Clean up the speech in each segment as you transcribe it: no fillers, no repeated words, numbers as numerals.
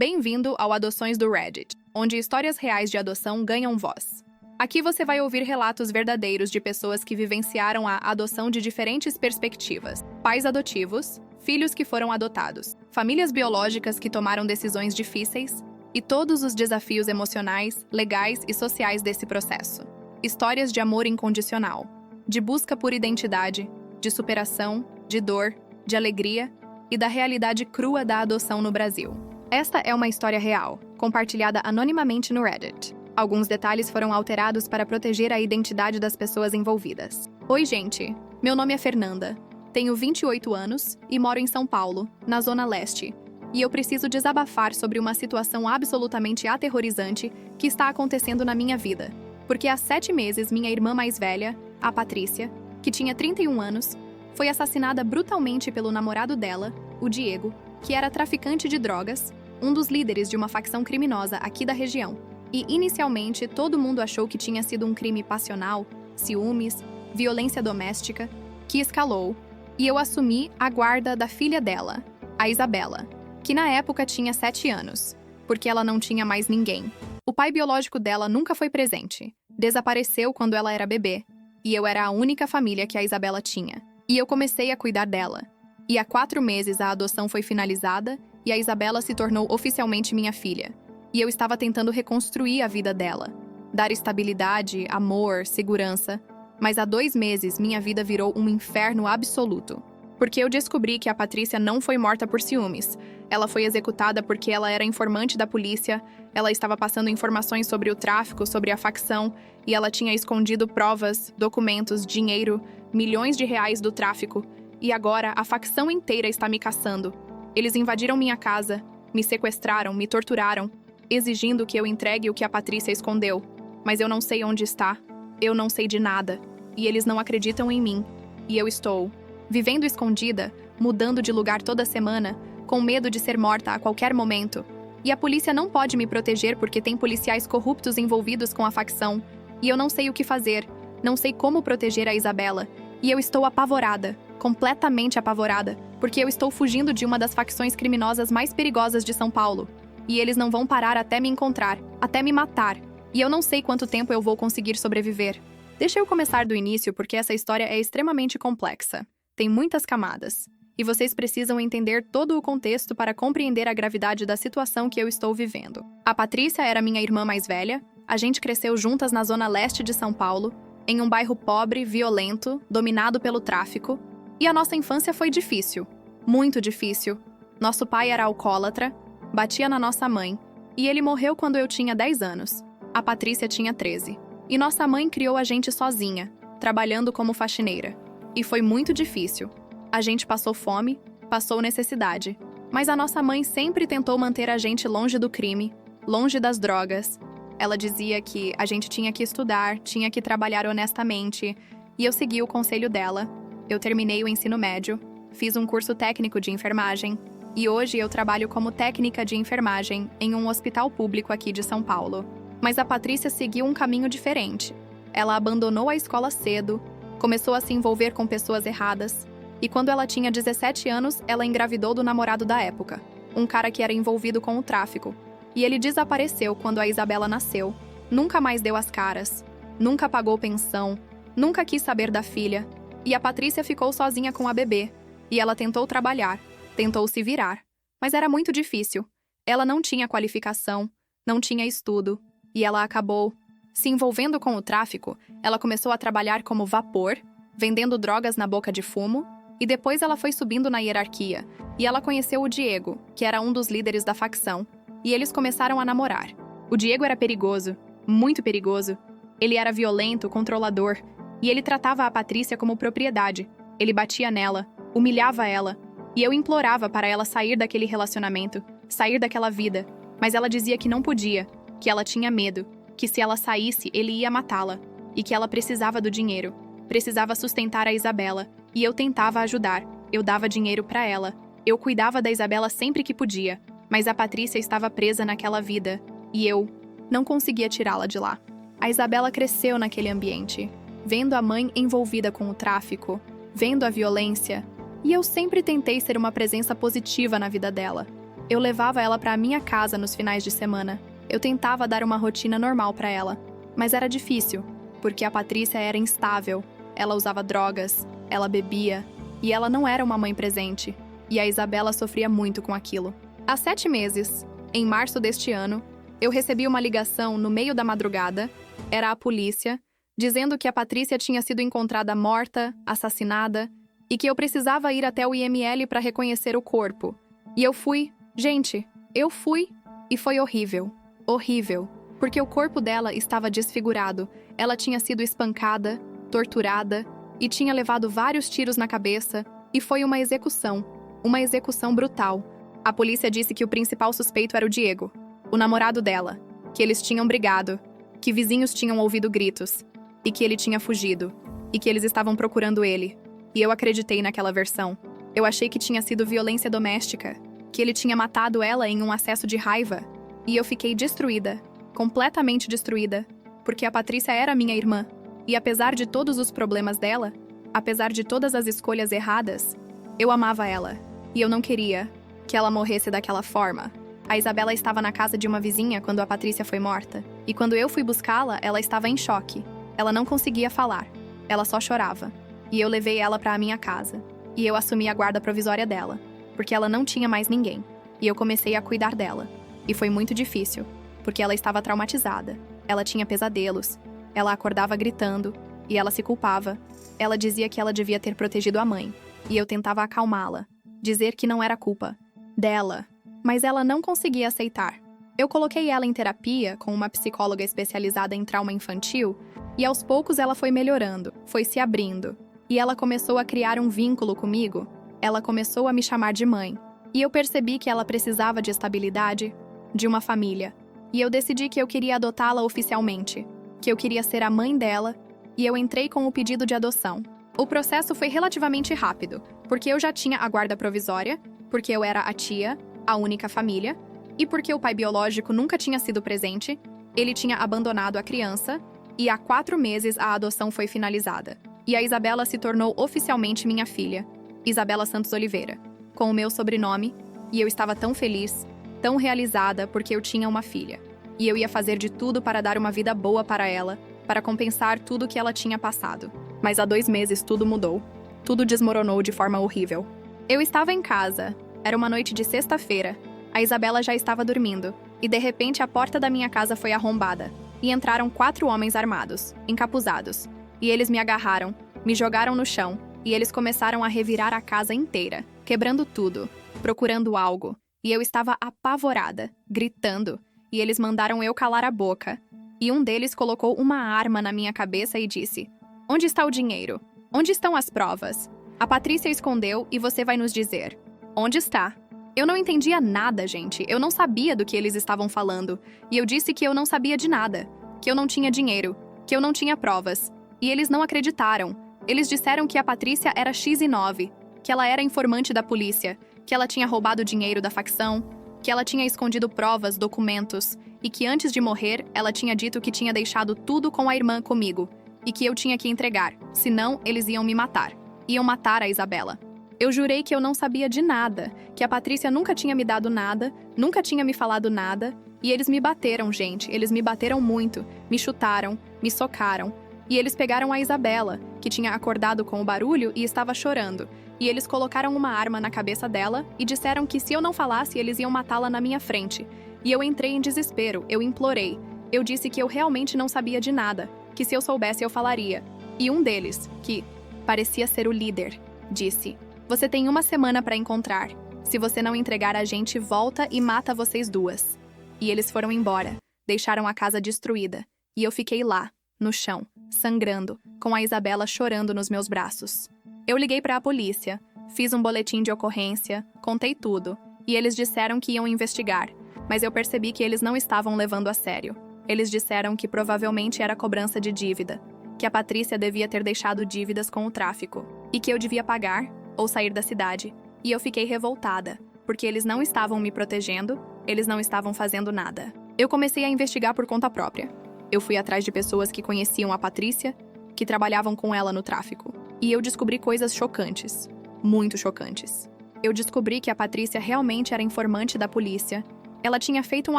Bem-vindo ao Adoções do Reddit, onde histórias reais de adoção ganham voz. Aqui você vai ouvir relatos verdadeiros de pessoas que vivenciaram a adoção de diferentes perspectivas. Pais adotivos, filhos que foram adotados, famílias biológicas que tomaram decisões difíceis e todos os desafios emocionais, legais e sociais desse processo. Histórias de amor incondicional, de busca por identidade, de superação, de dor, de alegria e da realidade crua da adoção no Brasil. Esta é uma história real, compartilhada anonimamente no Reddit. Alguns detalhes foram alterados para proteger a identidade das pessoas envolvidas. Oi, gente! Meu nome é Fernanda, tenho 28 anos e moro em São Paulo, na Zona Leste. E eu preciso desabafar sobre uma situação absolutamente aterrorizante que está acontecendo na minha vida. Porque há 7 meses, minha irmã mais velha, a Patrícia, que tinha 31 anos, foi assassinada brutalmente pelo namorado dela, o Diego, que era traficante de drogas, um dos líderes de uma facção criminosa aqui da região. E, inicialmente, todo mundo achou que tinha sido um crime passional, ciúmes, violência doméstica, que escalou, e eu assumi a guarda da filha dela, a Isabela, que na época tinha 7 anos, porque ela não tinha mais ninguém. O pai biológico dela nunca foi presente, desapareceu quando ela era bebê, e eu era a única família que a Isabela tinha. E eu comecei a cuidar dela. E há 4 meses a adoção foi finalizada e a Isabela se tornou oficialmente minha filha. E eu estava tentando reconstruir a vida dela, dar estabilidade, amor, segurança. Mas há 2 meses minha vida virou um inferno absoluto. Porque eu descobri que a Patrícia não foi morta por ciúmes. Ela foi executada porque ela era informante da polícia, ela estava passando informações sobre o tráfico, sobre a facção, e ela tinha escondido provas, documentos, dinheiro, milhões de reais do tráfico. E agora a facção inteira está me caçando. Eles invadiram minha casa, me sequestraram, me torturaram, exigindo que eu entregue o que a Patrícia escondeu. Mas eu não sei onde está, eu não sei de nada, e eles não acreditam em mim. E eu estou vivendo escondida, mudando de lugar toda semana, com medo de ser morta a qualquer momento. E a polícia não pode me proteger porque tem policiais corruptos envolvidos com a facção. E eu não sei o que fazer, não sei como proteger a Isabela. E eu estou apavorada, completamente apavorada, porque eu estou fugindo de uma das facções criminosas mais perigosas de São Paulo. E eles não vão parar até me encontrar, até me matar. E eu não sei quanto tempo eu vou conseguir sobreviver. Deixa eu começar do início porque essa história é extremamente complexa. Tem muitas camadas. E vocês precisam entender todo o contexto para compreender a gravidade da situação que eu estou vivendo. A Patrícia era minha irmã mais velha, a gente cresceu juntas na Zona Leste de São Paulo, em um bairro pobre, violento, dominado pelo tráfico, e a nossa infância foi difícil, muito difícil. Nosso pai era alcoólatra, batia na nossa mãe, e ele morreu quando eu tinha 10 anos. A Patrícia tinha 13. E nossa mãe criou a gente sozinha, trabalhando como faxineira. E foi muito difícil. A gente passou fome, passou necessidade, mas a nossa mãe sempre tentou manter a gente longe do crime, longe das drogas. Ela dizia que a gente tinha que estudar, tinha que trabalhar honestamente, e eu segui o conselho dela. Eu terminei o ensino médio, fiz um curso técnico de enfermagem, e hoje eu trabalho como técnica de enfermagem em um hospital público aqui de São Paulo. Mas a Patrícia seguiu um caminho diferente. Ela abandonou a escola cedo, começou a se envolver com pessoas erradas, e quando ela tinha 17 anos, ela engravidou do namorado da época, um cara que era envolvido com o tráfico. E ele desapareceu quando a Isabela nasceu, nunca mais deu as caras, nunca pagou pensão, nunca quis saber da filha, e a Patrícia ficou sozinha com a bebê, e ela tentou trabalhar, tentou se virar, mas era muito difícil. Ela não tinha qualificação, não tinha estudo, e ela acabou se envolvendo com o tráfico. Ela começou a trabalhar como vapor, vendendo drogas na boca de fumo, e depois ela foi subindo na hierarquia, e ela conheceu o Diego, que era um dos líderes da facção, e eles começaram a namorar. O Diego era perigoso, muito perigoso. Ele era violento, controlador, e ele tratava a Patrícia como propriedade. Ele batia nela, humilhava ela, e eu implorava para ela sair daquele relacionamento, sair daquela vida, mas ela dizia que não podia, que ela tinha medo, que se ela saísse, ele ia matá-la, e que ela precisava do dinheiro, precisava sustentar a Isabela, e eu tentava ajudar, eu dava dinheiro para ela, eu cuidava da Isabela sempre que podia, mas a Patrícia estava presa naquela vida, e eu não conseguia tirá-la de lá. A Isabela cresceu naquele ambiente, vendo a mãe envolvida com o tráfico, vendo a violência, e eu sempre tentei ser uma presença positiva na vida dela. Eu levava ela para a minha casa nos finais de semana. Eu tentava dar uma rotina normal para ela, mas era difícil, porque a Patrícia era instável. Ela usava drogas, ela bebia, e ela não era uma mãe presente. E a Isabela sofria muito com aquilo. Há 7 meses, em março deste ano, eu recebi uma ligação no meio da madrugada, era a polícia, dizendo que a Patrícia tinha sido encontrada morta, assassinada, e que eu precisava ir até o IML para reconhecer o corpo. E eu fui. Gente, eu fui e foi horrível. Horrível. Porque o corpo dela estava desfigurado. Ela tinha sido espancada, torturada e tinha levado vários tiros na cabeça. E foi uma execução. Uma execução brutal. A polícia disse que o principal suspeito era o Diego, o namorado dela, que eles tinham brigado, que vizinhos tinham ouvido gritos, e que ele tinha fugido, e que eles estavam procurando ele. E eu acreditei naquela versão. Eu achei que tinha sido violência doméstica, que ele tinha matado ela em um acesso de raiva. E eu fiquei destruída, completamente destruída, porque a Patrícia era minha irmã. E apesar de todos os problemas dela, apesar de todas as escolhas erradas, eu amava ela. E eu não queria que ela morresse daquela forma. A Isabela estava na casa de uma vizinha quando a Patrícia foi morta. E quando eu fui buscá-la, ela estava em choque. Ela não conseguia falar. Ela só chorava. E eu levei ela para a minha casa. E eu assumi a guarda provisória dela, porque ela não tinha mais ninguém. E eu comecei a cuidar dela. E foi muito difícil, porque ela estava traumatizada. Ela tinha pesadelos. Ela acordava gritando. E ela se culpava. Ela dizia que ela devia ter protegido a mãe. E eu tentava acalmá-la. Dizer que não era culpa dela. Mas ela não conseguia aceitar. Eu coloquei ela em terapia com uma psicóloga especializada em trauma infantil. E aos poucos ela foi melhorando. Foi se abrindo. E ela começou a criar um vínculo comigo. Ela começou a me chamar de mãe. E eu percebi que ela precisava de estabilidade, de uma família. E eu decidi que eu queria adotá-la oficialmente, que eu queria ser a mãe dela, e eu entrei com o pedido de adoção. O processo foi relativamente rápido, porque eu já tinha a guarda provisória, porque eu era a tia, a única família, e porque o pai biológico nunca tinha sido presente, ele tinha abandonado a criança, e há 4 meses a adoção foi finalizada. E a Isabela se tornou oficialmente minha filha, Isabela Santos Oliveira, com o meu sobrenome, e eu estava tão feliz, tão realizada porque eu tinha uma filha. E eu ia fazer de tudo para dar uma vida boa para ela, para compensar tudo que ela tinha passado. Mas há 2 meses tudo mudou. Tudo desmoronou de forma horrível. Eu estava em casa. Era uma noite de sexta-feira. A Isabela já estava dormindo. E de repente a porta da minha casa foi arrombada. E entraram 4 homens armados, encapuzados. E eles me agarraram, me jogaram no chão. E eles começaram a revirar a casa inteira, quebrando tudo, procurando algo. E eu estava apavorada, gritando. E eles mandaram eu calar a boca. E um deles colocou uma arma na minha cabeça e disse: "Onde está o dinheiro? Onde estão as provas? A Patrícia escondeu e você vai nos dizer. Onde está?" Eu não entendia nada, gente. Eu não sabia do que eles estavam falando. E eu disse que eu não sabia de nada. Que eu não tinha dinheiro. Que eu não tinha provas. E eles não acreditaram. Eles disseram que a Patrícia era X9. Que ela era informante da polícia. Que ela tinha roubado dinheiro da facção. Que ela tinha escondido provas, documentos. E que antes de morrer, ela tinha dito que tinha deixado tudo com a irmã comigo. E que eu tinha que entregar. Senão, eles iam me matar. Iam matar a Isabela. Eu jurei que eu não sabia de nada, que a Patrícia nunca tinha me dado nada, nunca tinha me falado nada, e eles me bateram, gente, eles me bateram muito, me chutaram, me socaram, e eles pegaram a Isabela, que tinha acordado com o barulho e estava chorando, e eles colocaram uma arma na cabeça dela e disseram que se eu não falasse, eles iam matá-la na minha frente. E eu entrei em desespero, eu implorei, eu disse que eu realmente não sabia de nada, que se eu soubesse eu falaria. E um deles, que parecia ser o líder, disse: "Você tem 1 semana para encontrar. Se você não entregar, a gente volta e mata vocês 2. E eles foram embora, deixaram a casa destruída. E eu fiquei lá, no chão, sangrando, com a Isabela chorando nos meus braços. Eu liguei para a polícia, fiz um boletim de ocorrência, contei tudo. E eles disseram que iam investigar. Mas eu percebi que eles não estavam levando a sério. Eles disseram que provavelmente era cobrança de dívida, que a Patrícia devia ter deixado dívidas com o tráfico, e que eu devia pagar ou sair da cidade. E eu fiquei revoltada, porque eles não estavam me protegendo, eles não estavam fazendo nada. Eu comecei a investigar por conta própria. Eu fui atrás de pessoas que conheciam a Patrícia, que trabalhavam com ela no tráfico. E eu descobri coisas chocantes, muito chocantes. eu descobri que a Patrícia realmente era informante da polícia. Ela tinha feito um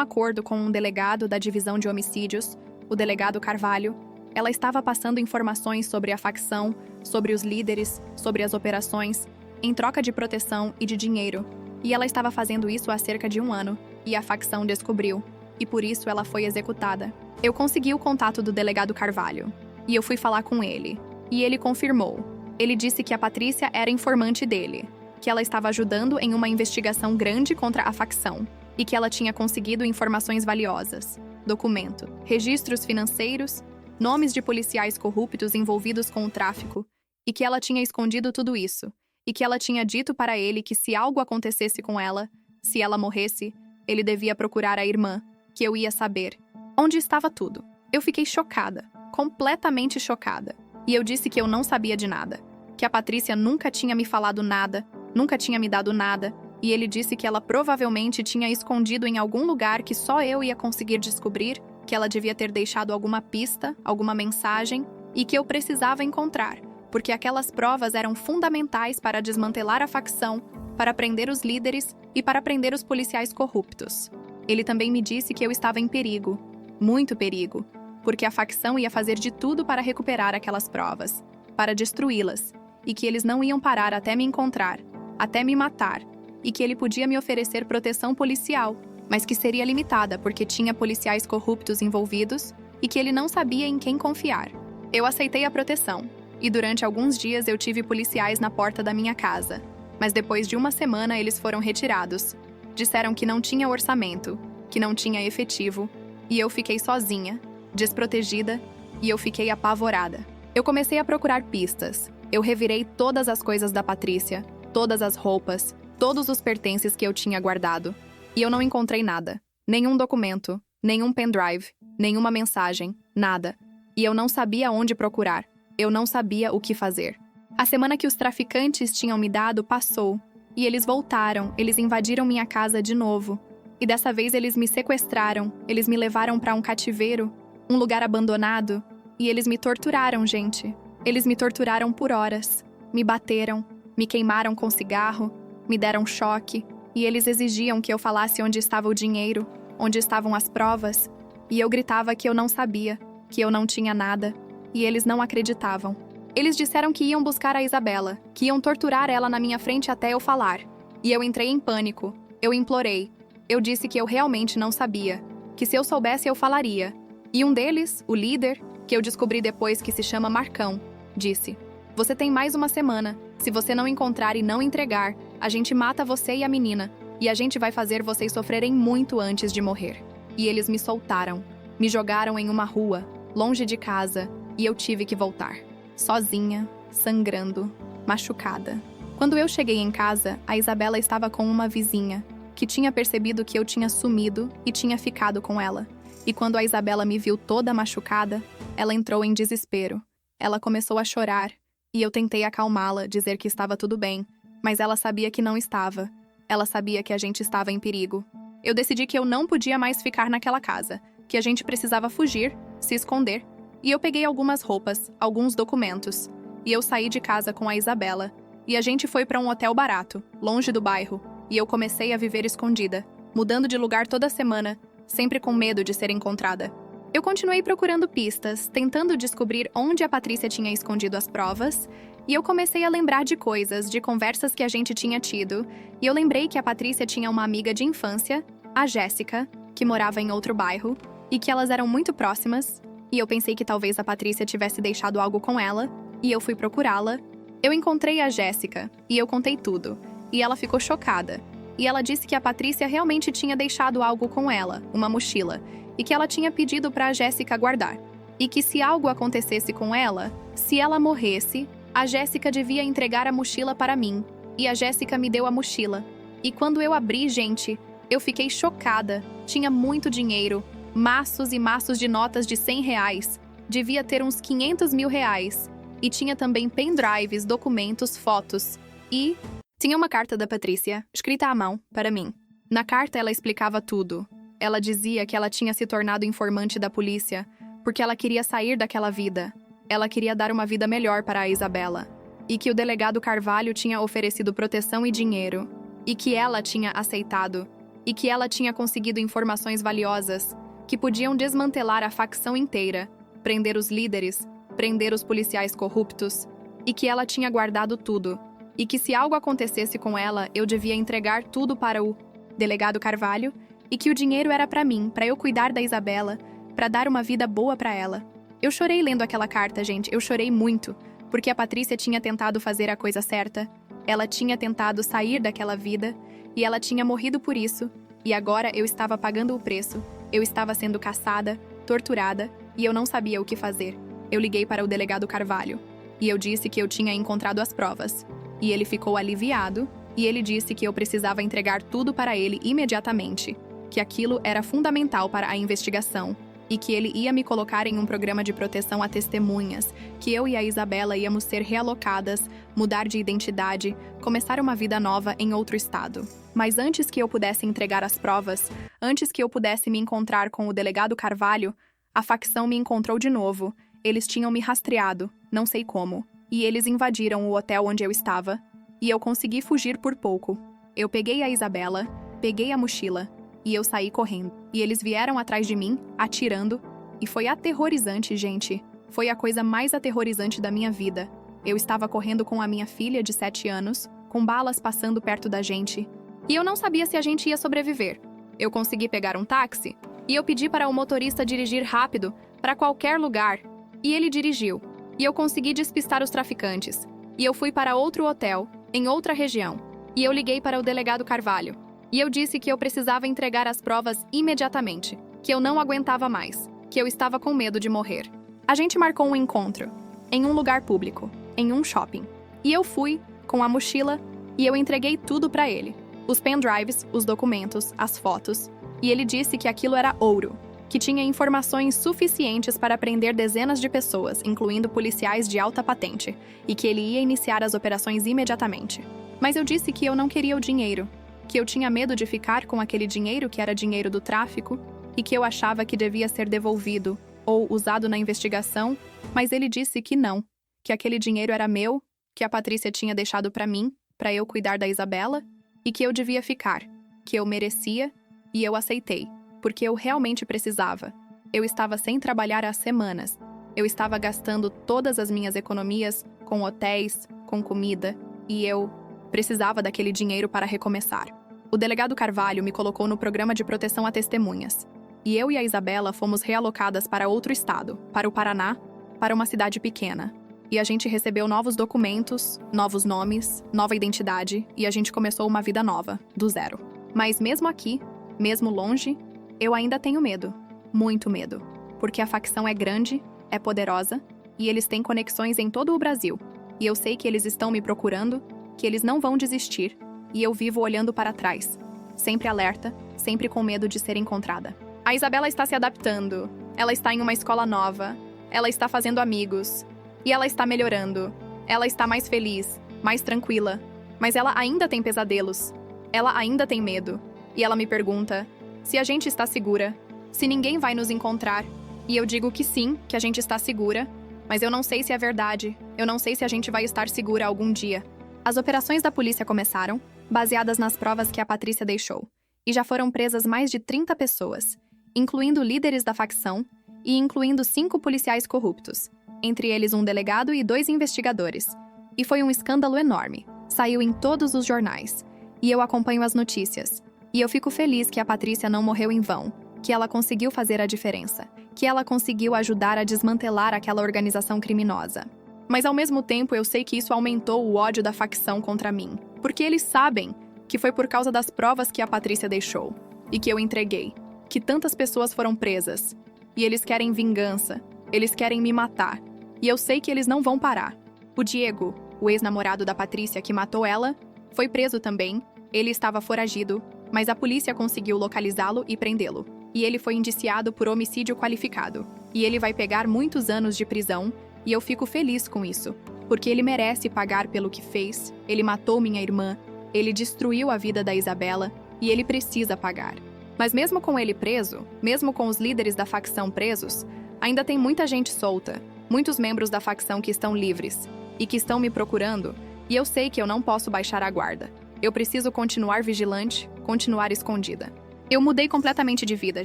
acordo com um delegado da divisão de homicídios, o delegado Carvalho. Ela estava passando informações sobre a facção, sobre os líderes, sobre as operações, em troca de proteção e de dinheiro. E ela estava fazendo isso há cerca de 1 ano, e a facção descobriu, e por isso ela foi executada. Eu consegui o contato do delegado Carvalho, e eu fui falar com ele, e ele confirmou. Ele disse que a Patrícia era informante dele, que ela estava ajudando em uma investigação grande contra a facção, e que ela tinha conseguido informações valiosas, documento, registros financeiros, nomes de policiais corruptos envolvidos com o tráfico, e que ela tinha escondido tudo isso, e que ela tinha dito para ele que se algo acontecesse com ela, se ela morresse, ele devia procurar a irmã, que eu ia saber. Onde estava tudo? Eu fiquei chocada, completamente chocada, e eu disse que eu não sabia de nada, que a Patrícia nunca tinha me falado nada, nunca tinha me dado nada, e ele disse que ela provavelmente tinha escondido em algum lugar que só eu ia conseguir descobrir, que ela devia ter deixado alguma pista, alguma mensagem, e que eu precisava encontrar, porque aquelas provas eram fundamentais para desmantelar a facção, para prender os líderes e para prender os policiais corruptos. Ele também me disse que eu estava em perigo, muito perigo, porque a facção ia fazer de tudo para recuperar aquelas provas, para destruí-las, e que eles não iam parar até me encontrar, até me matar, e que ele podia me oferecer proteção policial, mas que seria limitada porque tinha policiais corruptos envolvidos e que ele não sabia em quem confiar. Eu aceitei a proteção, e durante alguns dias eu tive policiais na porta da minha casa, mas depois de 1 semana eles foram retirados. Disseram que não tinha orçamento, que não tinha efetivo, e eu fiquei sozinha, desprotegida, e eu fiquei apavorada. Eu comecei a procurar pistas. Eu revirei todas as coisas da Patrícia, todas as roupas, todos os pertences que eu tinha guardado. E eu não encontrei nada. Nenhum documento, nenhum pendrive, nenhuma mensagem, nada. E eu não sabia onde procurar. Eu não sabia o que fazer. A semana que os traficantes tinham me dado passou. E eles voltaram, eles invadiram minha casa de novo. E dessa vez eles me sequestraram, eles me levaram para um cativeiro, um lugar abandonado. E eles me torturaram, gente. Eles me torturaram por horas. Me bateram, me queimaram com cigarro, me deram choque. E eles exigiam que eu falasse onde estava o dinheiro, onde estavam as provas. E eu gritava que eu não sabia, que eu não tinha nada. E eles não acreditavam. Eles disseram que iam buscar a Isabela, que iam torturar ela na minha frente até eu falar. E eu entrei em pânico. Eu implorei. Eu disse que eu realmente não sabia, que se eu soubesse eu falaria. E um deles, o líder, que eu descobri depois que se chama Marcão, disse: "Você tem mais 1 semana. Se você não encontrar e não entregar, a gente mata você e a menina. E a gente vai fazer vocês sofrerem muito antes de morrer." E eles me soltaram. Me jogaram em uma rua, longe de casa, e eu tive que voltar. Sozinha, sangrando, machucada. Quando eu cheguei em casa, a Isabela estava com uma vizinha, que tinha percebido que eu tinha sumido e tinha ficado com ela. E quando a Isabela me viu toda machucada, ela entrou em desespero. Ela começou a chorar, e eu tentei acalmá-la, dizer que estava tudo bem, mas ela sabia que não estava. Ela sabia que a gente estava em perigo. Eu decidi que eu não podia mais ficar naquela casa, que a gente precisava fugir, se esconder. E eu peguei algumas roupas, alguns documentos, e eu saí de casa com a Isabela, e a gente foi para um hotel barato, longe do bairro, e eu comecei a viver escondida, mudando de lugar toda semana, sempre com medo de ser encontrada. Eu continuei procurando pistas, tentando descobrir onde a Patrícia tinha escondido as provas, e eu comecei a lembrar de coisas, de conversas que a gente tinha tido, e eu lembrei que a Patrícia tinha uma amiga de infância, a Jéssica, que morava em outro bairro, e que elas eram muito próximas, e eu pensei que talvez a Patrícia tivesse deixado algo com ela, e eu fui procurá-la. Eu encontrei a Jéssica, e eu contei tudo, e ela ficou chocada. E ela disse que a Patrícia realmente tinha deixado algo com ela, uma mochila, e que ela tinha pedido para a Jéssica guardar. E que se algo acontecesse com ela, se ela morresse, a Jéssica devia entregar a mochila para mim. E a Jéssica me deu a mochila. E quando eu abri, gente, eu fiquei chocada. Tinha muito dinheiro, maços e maços de notas de R$100. Devia ter uns R$500.000. E tinha também pendrives, documentos, fotos. E tinha uma carta da Patrícia, escrita à mão, para mim. Na carta ela explicava tudo. Ela dizia que ela tinha se tornado informante da polícia porque ela queria sair daquela vida. Ela queria dar uma vida melhor para a Isabela. e que o delegado Carvalho tinha oferecido proteção e dinheiro, e que ela tinha aceitado, e que ela tinha conseguido informações valiosas que podiam desmantelar a facção inteira, prender os líderes, prender os policiais corruptos, e que ela tinha guardado tudo, e que se algo acontecesse com ela, eu devia entregar tudo para o delegado Carvalho, e que o dinheiro era para mim, para eu cuidar da Isabela, para dar uma vida boa para ela. Eu chorei lendo aquela carta, gente, eu chorei muito, porque a Patrícia tinha tentado fazer a coisa certa, ela tinha tentado sair daquela vida, e ela tinha morrido por isso, e agora eu estava pagando o preço, eu estava sendo caçada, torturada, e eu não sabia o que fazer. Eu liguei para o delegado Carvalho, e eu disse que eu tinha encontrado as provas, e ele ficou aliviado, e ele disse que eu precisava entregar tudo para ele imediatamente, que aquilo era fundamental para a investigação, e que ele ia me colocar em um programa de proteção a testemunhas, que eu e a Isabela íamos ser realocadas, mudar de identidade, começar uma vida nova em outro estado. Mas antes que eu pudesse entregar as provas, antes que eu pudesse me encontrar com o delegado Carvalho, a facção me encontrou de novo. Eles tinham me rastreado, não sei como, e eles invadiram o hotel onde eu estava, e eu consegui fugir por pouco. Eu peguei a Isabela, peguei a mochila, e eu saí correndo. E eles vieram atrás de mim, atirando, e foi aterrorizante, gente. Foi a coisa mais aterrorizante da minha vida. Eu estava correndo com a minha filha de 7 anos, com balas passando perto da gente, e eu não sabia se a gente ia sobreviver. Eu consegui pegar um táxi, e eu pedi para o motorista dirigir rápido, para qualquer lugar, e ele dirigiu. E eu consegui despistar os traficantes, e eu fui para outro hotel, em outra região, e eu liguei para o delegado Carvalho. E eu disse que eu precisava entregar as provas imediatamente, que eu não aguentava mais, que eu estava com medo de morrer. A gente marcou um encontro, em um lugar público, em um shopping. E eu fui, com a mochila, e eu entreguei tudo para ele. Os pendrives, os documentos, as fotos. E ele disse que aquilo era ouro, que tinha informações suficientes para prender dezenas de pessoas, incluindo policiais de alta patente, e que ele ia iniciar as operações imediatamente. Mas eu disse que eu não queria o dinheiro, que eu tinha medo de ficar com aquele dinheiro que era dinheiro do tráfico e que eu achava que devia ser devolvido ou usado na investigação, mas ele disse que não, que aquele dinheiro era meu, que a Patrícia tinha deixado para mim, para eu cuidar da Isabela, e que eu devia ficar, que eu merecia, e eu aceitei, porque eu realmente precisava. Eu estava sem trabalhar há semanas. Eu estava gastando todas as minhas economias com hotéis, com comida, e eu precisava daquele dinheiro para recomeçar. O delegado Carvalho me colocou no programa de proteção a testemunhas. E eu e a Isabela fomos realocadas para outro estado, para o Paraná, para uma cidade pequena. E a gente recebeu novos documentos, novos nomes, nova identidade, e a gente começou uma vida nova, do zero. Mas mesmo aqui, mesmo longe, eu ainda tenho medo. Muito medo. Porque a facção é grande, é poderosa, e eles têm conexões em todo o Brasil. E eu sei que eles estão me procurando, que eles não vão desistir, e eu vivo olhando para trás, sempre alerta, sempre com medo de ser encontrada. A Isabela está se adaptando, ela está em uma escola nova, ela está fazendo amigos, e ela está melhorando, ela está mais feliz, mais tranquila, mas ela ainda tem pesadelos, ela ainda tem medo, e ela me pergunta se a gente está segura, se ninguém vai nos encontrar, e eu digo que sim, que a gente está segura, mas eu não sei se é verdade, eu não sei se a gente vai estar segura algum dia. As operações da polícia começaram, baseadas nas provas que a Patrícia deixou, e já foram presas mais de 30 pessoas, incluindo líderes da facção e incluindo 5 policiais corruptos, entre eles um delegado e 2 investigadores. E foi um escândalo enorme, saiu em todos os jornais, e eu acompanho as notícias. E eu fico feliz que a Patrícia não morreu em vão, que ela conseguiu fazer a diferença, que ela conseguiu ajudar a desmantelar aquela organização criminosa. Mas ao mesmo tempo eu sei que isso aumentou o ódio da facção contra mim, porque eles sabem que foi por causa das provas que a Patrícia deixou, e que eu entreguei, que tantas pessoas foram presas, e eles querem vingança, eles querem me matar, e eu sei que eles não vão parar. O Diego, o ex-namorado da Patrícia que matou ela, foi preso também, ele estava foragido, mas a polícia conseguiu localizá-lo e prendê-lo, e ele foi indiciado por homicídio qualificado, e ele vai pegar muitos anos de prisão. E eu fico feliz com isso, porque ele merece pagar pelo que fez, ele matou minha irmã, ele destruiu a vida da Isabela e ele precisa pagar. Mas mesmo com ele preso, mesmo com os líderes da facção presos, ainda tem muita gente solta, muitos membros da facção que estão livres. e que estão me procurando, e eu sei que eu não posso baixar a guarda. Eu preciso continuar vigilante, continuar escondida. Eu mudei completamente de vida,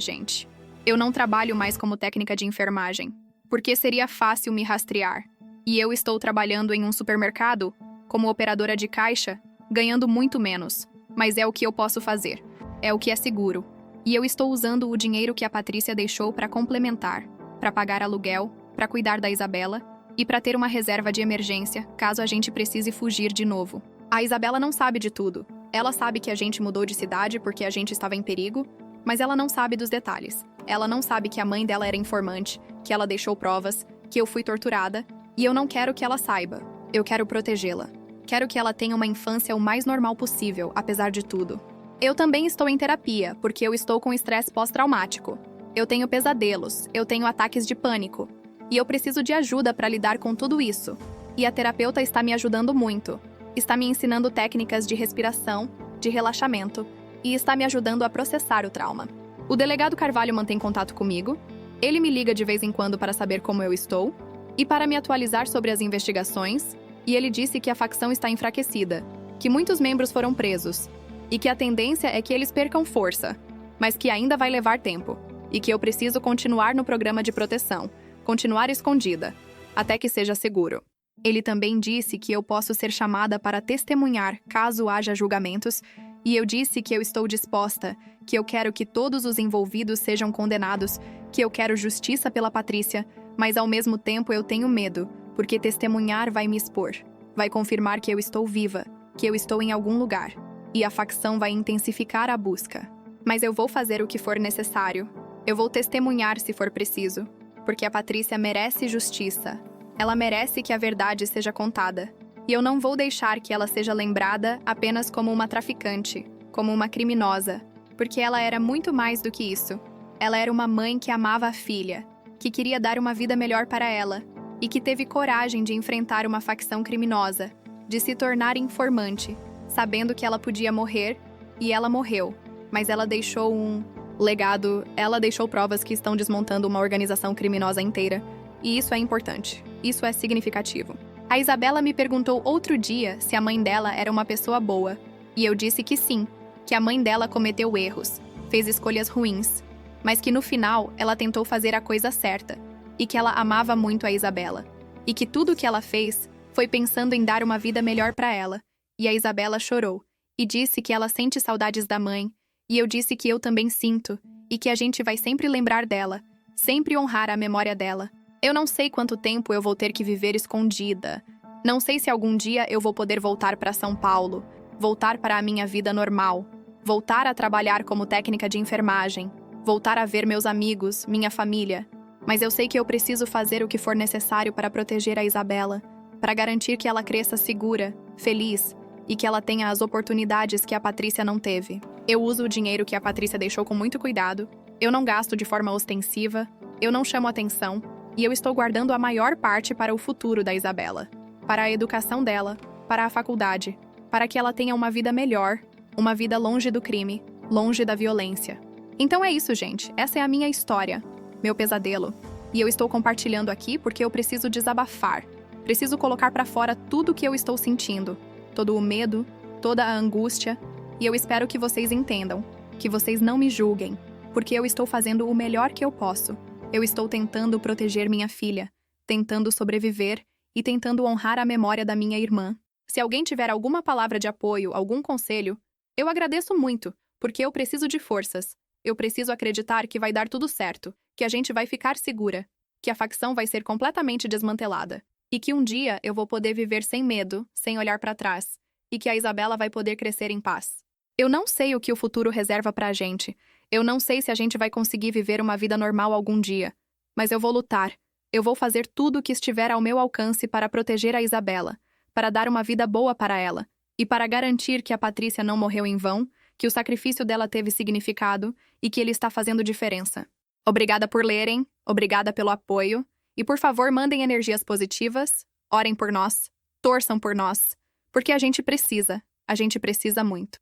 gente. Eu não trabalho mais como técnica de enfermagem, porque seria fácil me rastrear. E eu estou trabalhando em um supermercado, como operadora de caixa, ganhando muito menos. Mas é o que eu posso fazer. É o que é seguro. E eu estou usando o dinheiro que a Patrícia deixou para complementar, para pagar aluguel, para cuidar da Isabela e para ter uma reserva de emergência, caso a gente precise fugir de novo. A Isabela não sabe de tudo. Ela sabe que a gente mudou de cidade porque a gente estava em perigo, mas ela não sabe dos detalhes. Ela não sabe que a mãe dela era informante, que ela deixou provas, que eu fui torturada, e eu não quero que ela saiba. Eu quero protegê-la. Quero que ela tenha uma infância o mais normal possível, apesar de tudo. Eu também estou em terapia, porque eu estou com estresse pós-traumático. Eu tenho pesadelos, eu tenho ataques de pânico. E eu preciso de ajuda para lidar com tudo isso. E a terapeuta está me ajudando muito. Está me ensinando técnicas de respiração, de relaxamento, e está me ajudando a processar o trauma. O delegado Carvalho mantém contato comigo. Ele me liga de vez em quando para saber como eu estou e para me atualizar sobre as investigações. E ele disse que a facção está enfraquecida, que muitos membros foram presos, e que a tendência é que eles percam força, mas que ainda vai levar tempo, e que eu preciso continuar no programa de proteção, continuar escondida, até que seja seguro. Ele também disse que eu posso ser chamada para testemunhar caso haja julgamentos, e eu disse que eu estou disposta, que eu quero que todos os envolvidos sejam condenados, que eu quero justiça pela Patrícia, mas ao mesmo tempo eu tenho medo, porque testemunhar vai me expor, vai confirmar que eu estou viva, que eu estou em algum lugar. E a facção vai intensificar a busca. Mas eu vou fazer o que for necessário. Eu vou testemunhar se for preciso. Porque a Patrícia merece justiça. Ela merece que a verdade seja contada. E eu não vou deixar que ela seja lembrada apenas como uma traficante, como uma criminosa. Porque ela era muito mais do que isso. Ela era uma mãe que amava a filha, que queria dar uma vida melhor para ela, e que teve coragem de enfrentar uma facção criminosa, de se tornar informante, sabendo que ela podia morrer, e ela morreu, mas ela deixou um legado, ela deixou provas que estão desmontando uma organização criminosa inteira, e isso é importante, isso é significativo. A Isabela me perguntou outro dia se a mãe dela era uma pessoa boa, e eu disse que sim, que a mãe dela cometeu erros, fez escolhas ruins, mas que no final ela tentou fazer a coisa certa, e que ela amava muito a Isabela, e que tudo o que ela fez foi pensando em dar uma vida melhor para ela. E a Isabela chorou, e disse que ela sente saudades da mãe, e eu disse que eu também sinto, e que a gente vai sempre lembrar dela, sempre honrar a memória dela. Eu não sei quanto tempo eu vou ter que viver escondida. Não sei se algum dia eu vou poder voltar para São Paulo, voltar para a minha vida normal, voltar a trabalhar como técnica de enfermagem, voltar a ver meus amigos, minha família. Mas eu sei que eu preciso fazer o que for necessário para proteger a Isabela, para garantir que ela cresça segura, feliz, e que ela tenha as oportunidades que a Patrícia não teve. Eu uso o dinheiro que a Patrícia deixou com muito cuidado, eu não gasto de forma ostensiva, eu não chamo atenção, e eu estou guardando a maior parte para o futuro da Isabela, para a educação dela, para a faculdade, para que ela tenha uma vida melhor, uma vida longe do crime, longe da violência. Então é isso, gente. Essa é a minha história, meu pesadelo. E eu estou compartilhando aqui porque eu preciso desabafar. Preciso colocar para fora tudo o que eu estou sentindo, todo o medo, toda a angústia, e eu espero que vocês entendam, que vocês não me julguem, porque eu estou fazendo o melhor que eu posso. Eu estou tentando proteger minha filha, tentando sobreviver e tentando honrar a memória da minha irmã. Se alguém tiver alguma palavra de apoio, algum conselho, eu agradeço muito, porque eu preciso de forças. Eu preciso acreditar que vai dar tudo certo, que a gente vai ficar segura, que a facção vai ser completamente desmantelada. E que um dia eu vou poder viver sem medo, sem olhar para trás, e que a Isabela vai poder crescer em paz. Eu não sei o que o futuro reserva pra gente. Eu não sei se a gente vai conseguir viver uma vida normal algum dia. Mas eu vou lutar. Eu vou fazer tudo o que estiver ao meu alcance para proteger a Isabela, para dar uma vida boa para ela, e para garantir que a Patrícia não morreu em vão, que o sacrifício dela teve significado e que ele está fazendo diferença. Obrigada por lerem, obrigada pelo apoio. E por favor, mandem energias positivas, orem por nós, torçam por nós, porque a gente precisa muito.